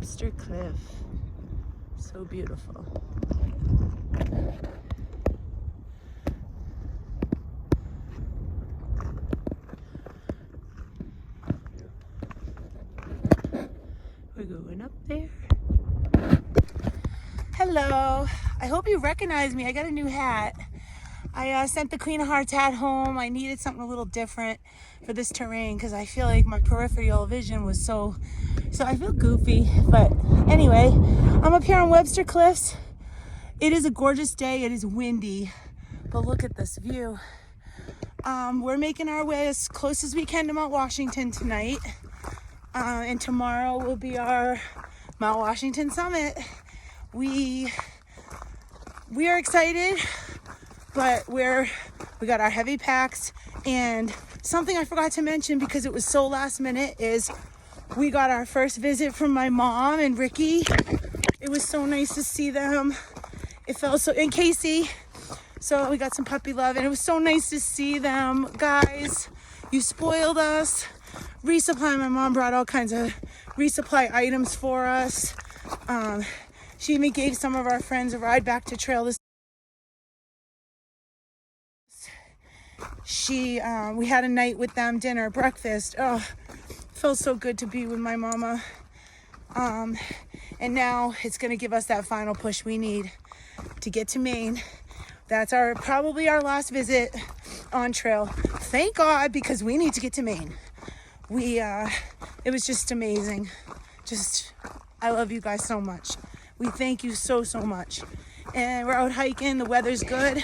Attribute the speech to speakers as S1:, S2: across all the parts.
S1: Webster Cliff. So beautiful. We're going up there. Hello. I hope you recognize me. I got a new hat. I sent the Queen of Hearts hat home. I needed something a little different for this terrain because I feel like my peripheral vision was so I feel goofy. But anyway, I'm up here on Webster Cliffs. It is a gorgeous day. It is windy, but look at this view. We're making our way as close as we can to Mount Washington tonight. And tomorrow will be our Mount Washington summit. We are excited, but we got our heavy packs. And something I forgot to mention because it was so last minute is we got our first visit from my mom and Ricky. It was so nice to see them. It felt so, and Casey. So we got some puppy love, and it was so nice to see them. Guys, you spoiled us. Resupply, my mom brought all kinds of resupply items for us. She even gave some of our friends a ride back to trail this. We had a night with them, dinner, breakfast. Oh, felt so good to be with my mama. And now it's gonna give us that final push we need to get to Maine. That's probably our last visit on trail. Thank God, because we need to get to Maine. It was just amazing. I love you guys so much. We thank you so much. And we're out hiking, the weather's good,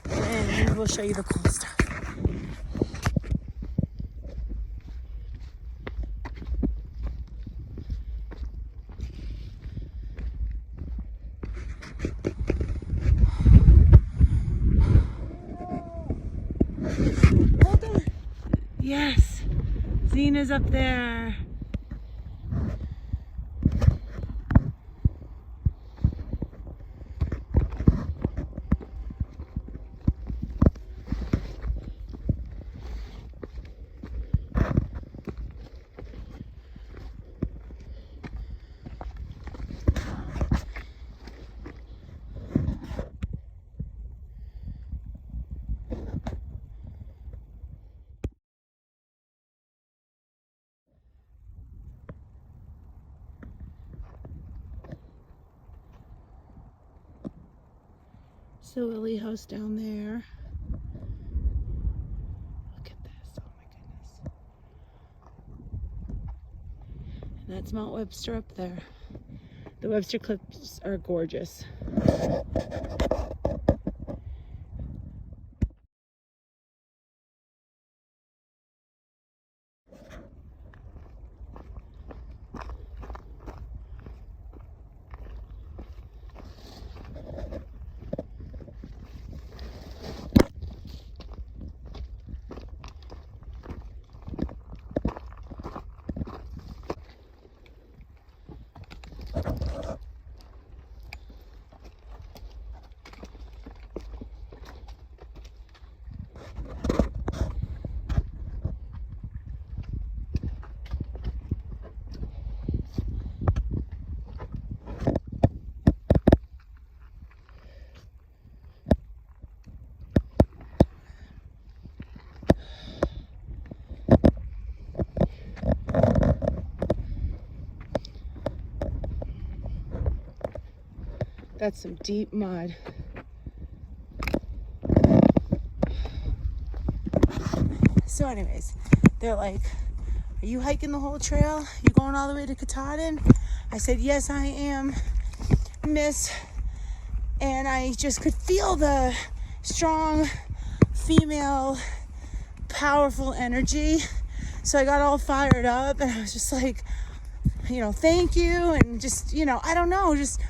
S1: and we'll show you the cool stuff. Hold on. Yes, Zena's up there. So Lily House down there. Look at this, oh my goodness. And that's Mount Webster up there. The Webster Cliffs are gorgeous. That's some deep mud. So anyways, they're like, are you hiking the whole trail? You going all the way to Katahdin? I said, yes, I am, miss. And I just could feel the strong female, powerful energy. So I got all fired up and I was just like, thank you. And just, I don't know, just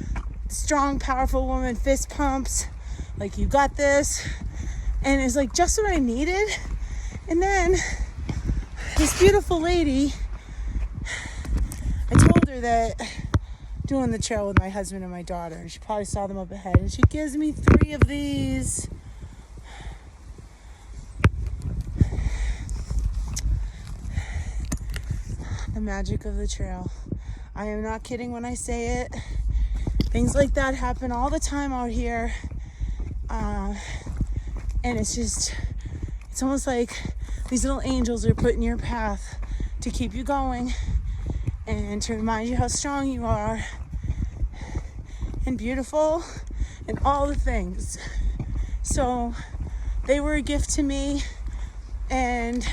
S1: strong, powerful woman, fist pumps, like, you got this. And it's like just what I needed. And then this beautiful lady, I told her that doing the trail with my husband and my daughter, and she probably saw them up ahead, and she gives me 3 of these. The magic of the trail. I am not kidding when I say it. Things like that happen all the time out here. And it's almost like these little angels are put in your path to keep you going and to remind you how strong you are and beautiful and all the things. So they were a gift to me, and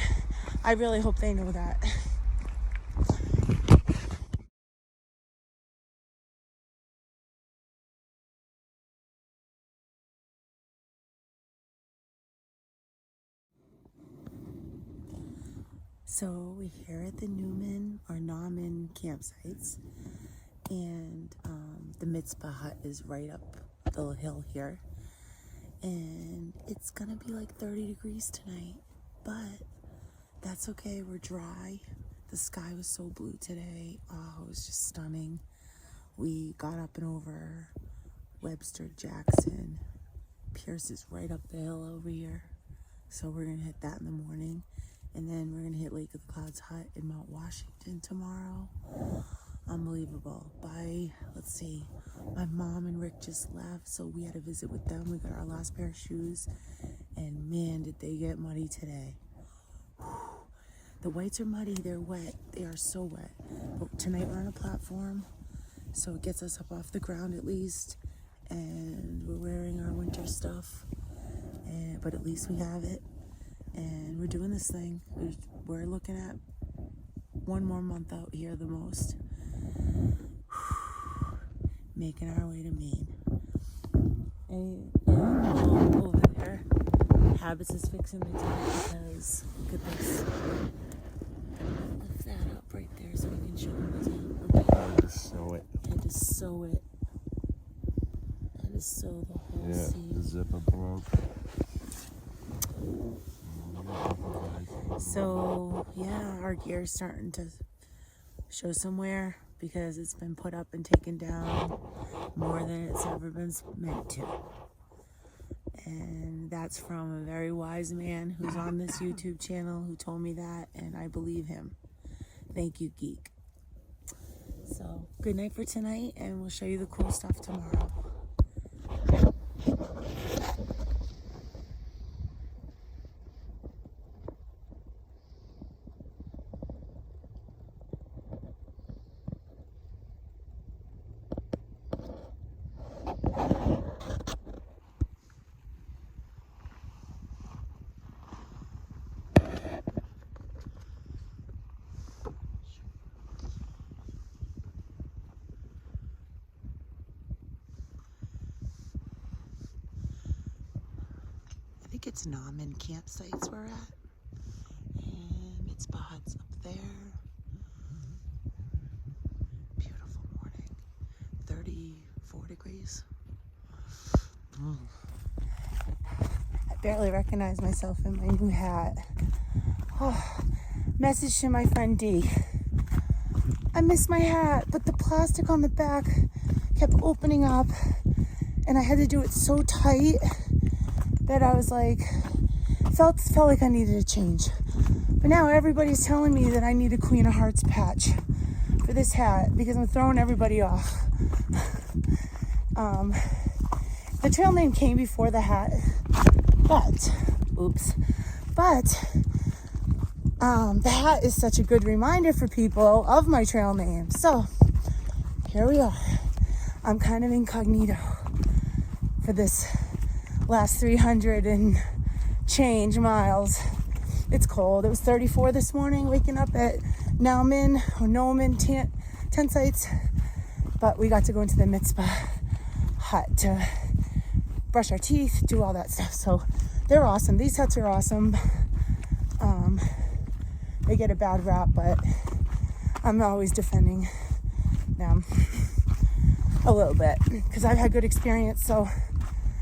S1: I really hope they know that. So we're here at the Newman or Nauman campsites, and the Mitzvah hut is right up the hill here, and it's gonna be like 30 degrees tonight, but that's okay. We're dry. The sky was so blue today. Oh, it was just stunning. We got up and over Webster, Jackson. Pierce is right up the hill over here, so we're gonna hit that in the morning. And then we're gonna hit Lake of the Clouds Hut in Mount Washington tomorrow. Unbelievable. Let's see, my mom and Rick just left, so we had a visit with them. We got our last pair of shoes, and man, did they get muddy today. The whites are muddy, they're wet. They are so wet. But tonight we're on a platform, so it gets us up off the ground at least, and we're wearing our winter stuff, but at least we have it. And we're doing this thing. We're looking at 1 more month out here the most. Making our way to Maine. And over there, Habits is fixing the tent because, look at this. Lift that up right there so we can show them the tent.
S2: I had to sew it.
S1: Had to sew it. Had to sew the whole seam.
S2: The zipper broke.
S1: So yeah, our gear's starting to show some wear because it's been put up and taken down more than it's ever been meant to. And that's from a very wise man who's on this YouTube channel who told me that, and I believe him. Thank you, Geek. So good night for tonight, and we'll show you the cool stuff tomorrow. I think it's Nauman campsites we're at, and it's Hut's up there. Beautiful morning, 34 degrees. I barely recognize myself in my new hat. Oh, message to my friend D. I missed my hat, but the plastic on the back kept opening up, and I had to do it so tight that I was like, felt like I needed a change. But now everybody's telling me that I need a Queen of Hearts patch for this hat because I'm throwing everybody off. The trail name came before the hat, but the hat is such a good reminder for people of my trail name. So here we are. I'm kind of incognito for this last 300 and change miles. It's cold. It was 34 this morning, waking up at Nauman tent sites, but we got to go into the Mitzvah hut to brush our teeth, do all that stuff. So they're awesome. These huts are awesome. They get a bad rap, but I'm always defending them a little bit because I've had good experience. So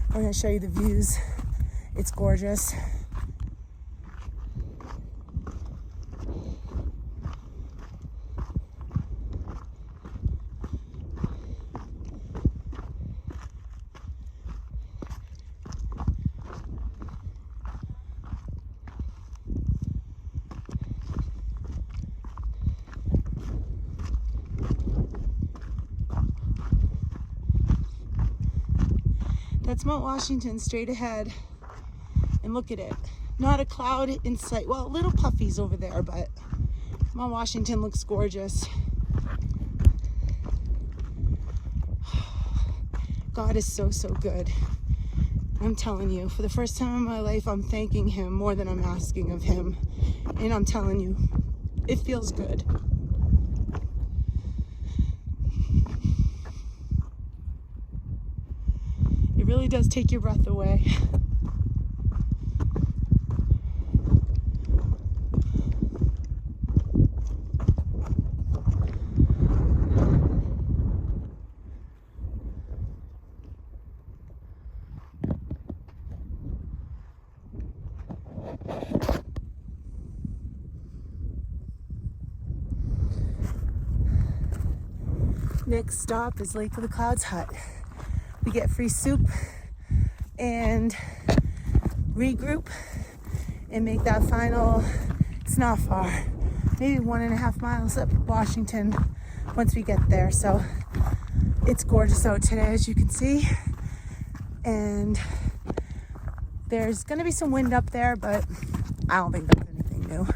S1: we're going to show you the views. It's gorgeous. That's Mount Washington straight ahead. And look at it. Not a cloud in sight. Well, little puffies over there, but Mount Washington looks gorgeous. God is so, so good. I'm telling you, for the first time in my life, I'm thanking him more than I'm asking of him. And I'm telling you, it feels good. It really does take your breath away. Next stop is Lake of the Clouds hut. We get free soup and regroup and make that final, it's not far, maybe 1.5 miles up Washington once we get there. So it's gorgeous out today, as you can see. And there's gonna be some wind up there, but I don't think that's anything new.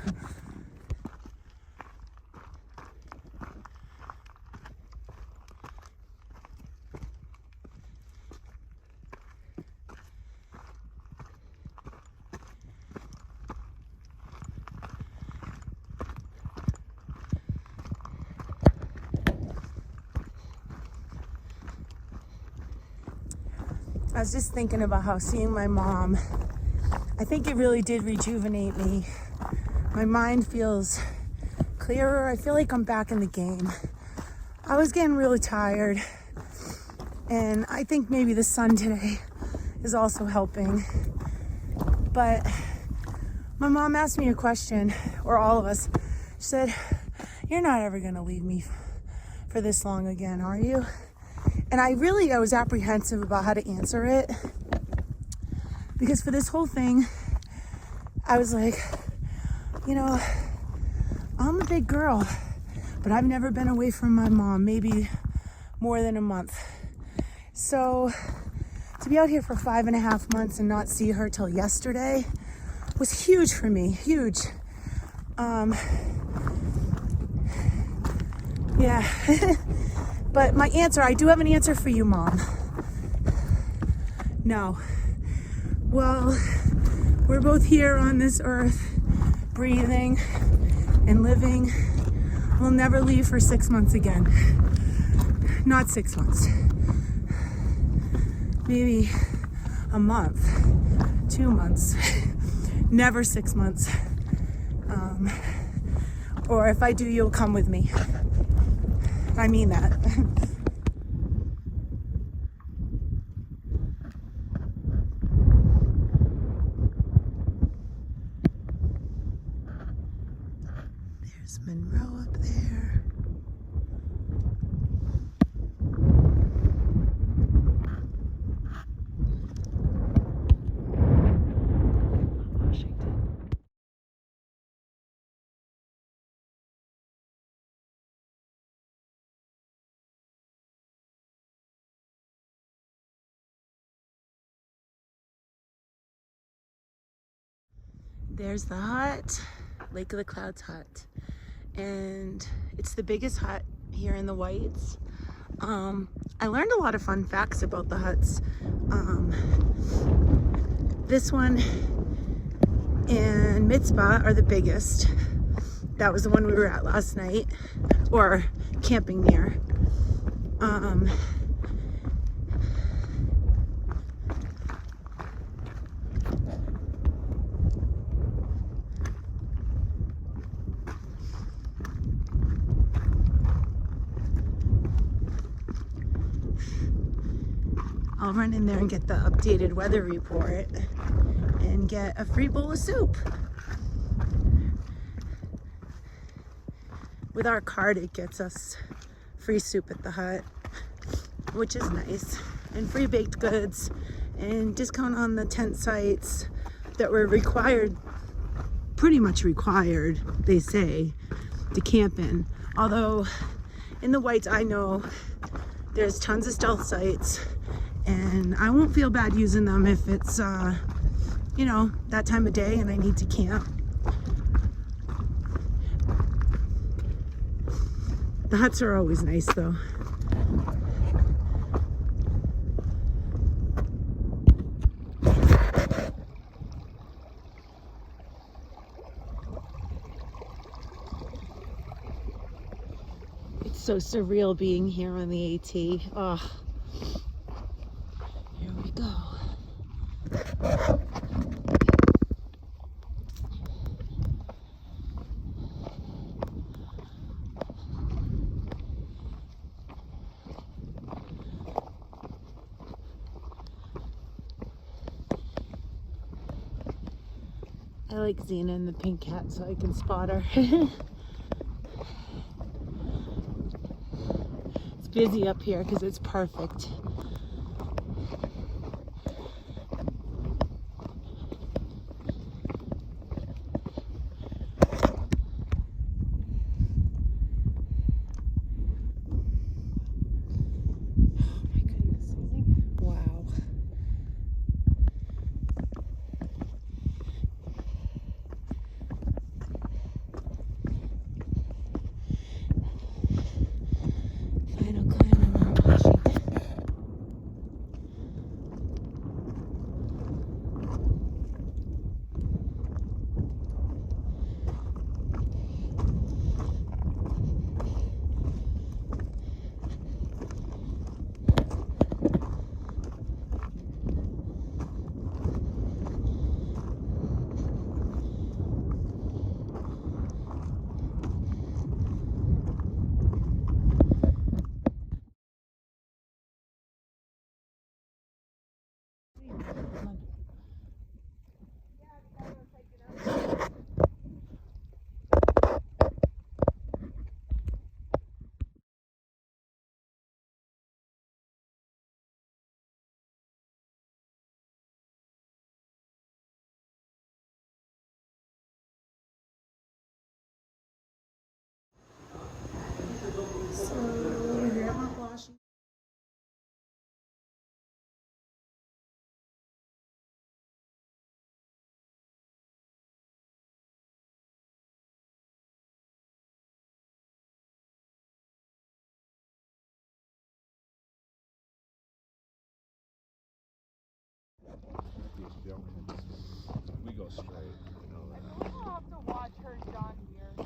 S1: I was just thinking about how seeing my mom, I think it really did rejuvenate me. My mind feels clearer. I feel like I'm back in the game. I was getting really tired, and I think maybe the sun today is also helping. But my mom asked me a question, or all of us. She said, "You're not ever gonna leave me for this long again, are you?" And I was apprehensive about how to answer it, because for this whole thing, I was like, you know, I'm a big girl, but I've never been away from my mom, maybe more than a month. So to be out here for 5.5 months and not see her till yesterday was huge for me, huge. Yeah. But my answer, I do have an answer for you, Mom. No. Well, we're both here on this earth, breathing and living. We'll never leave for 6 months again. Not 6 months. Maybe a month, 2 months. Never 6 months. Or if I do, you'll come with me. I mean that. There's Monroe up there. Washington. There's the hut, Lake of the Clouds hut. And it's the biggest hut here in the Whites. I learned a lot of fun facts about the huts. This one and Mitzpah are the biggest. That was the one we were at last night, or camping near. I'll run in there and get the updated weather report and get a free bowl of soup. With our card, it gets us free soup at the hut, which is nice, and free baked goods, and discount on the tent sites that were required, pretty much required, they say, to camp in. Although in the Whites, I know there's tons of stealth sites, And I won't feel bad using them if it's, you know, that time of day and I need to camp. The huts are always nice though. It's so surreal being here on the AT. Oh, here we go. I like Xena and the pink cat so I can spot her. It's busy up here because it's perfect.
S2: We go straight. You know that.
S3: I'll have to watch her down here.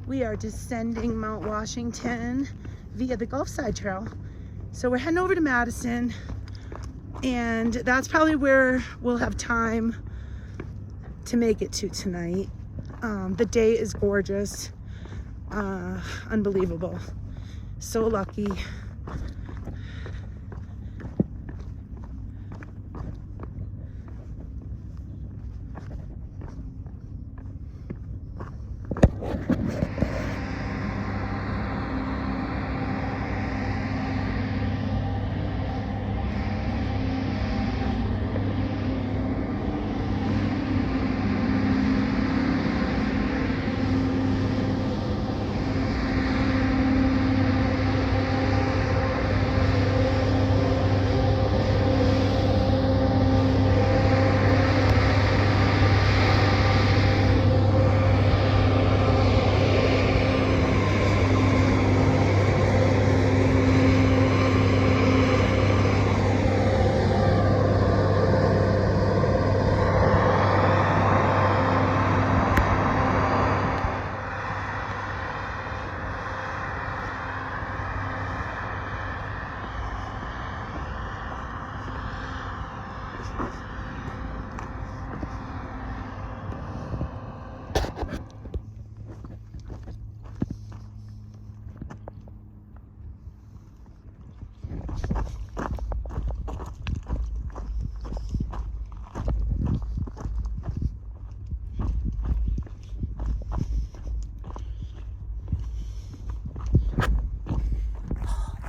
S1: We are descending Mount Washington via the Gulf Side Trail. So we're heading over to Madison, and that's probably where we'll have time to make it to tonight. The day is gorgeous, unbelievable. So lucky.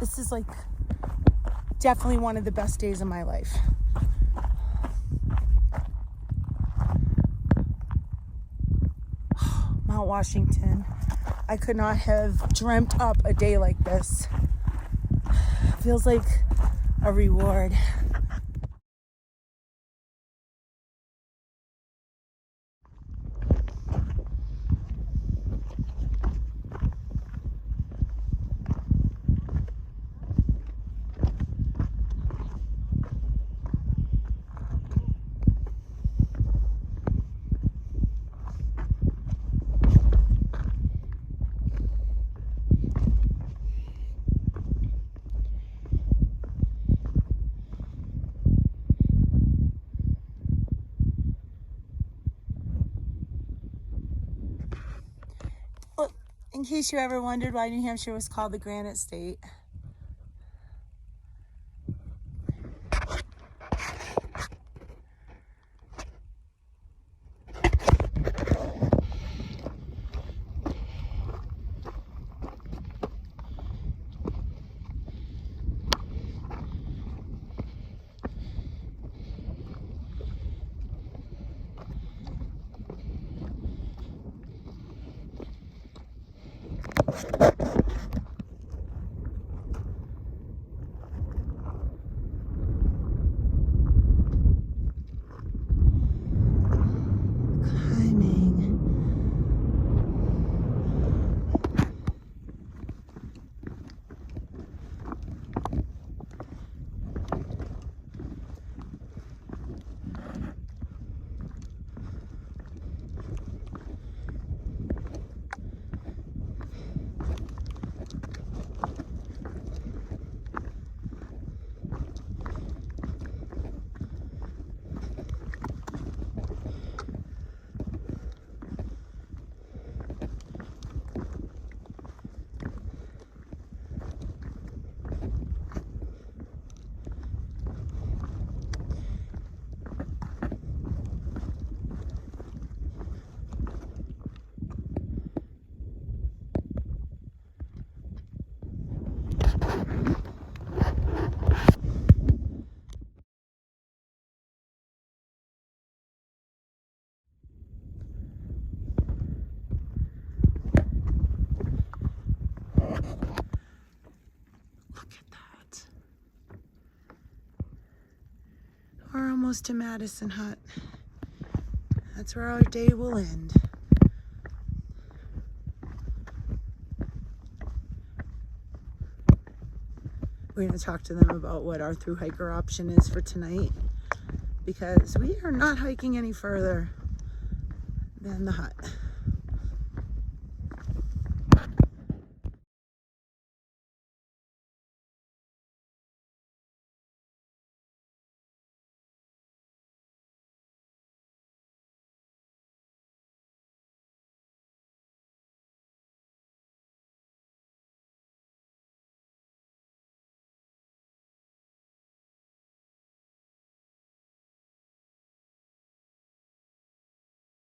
S1: This is like definitely one of the best days of my life. Mount Washington. I could not have dreamt up a day like this. Feels like a reward. Well, in case you ever wondered why New Hampshire was called the Granite State, climbing. Look at that. We're almost to Madison Hut. That's where our day will end. We're going to talk to them about what our through hiker option is for tonight, because we are not hiking any further than the hut.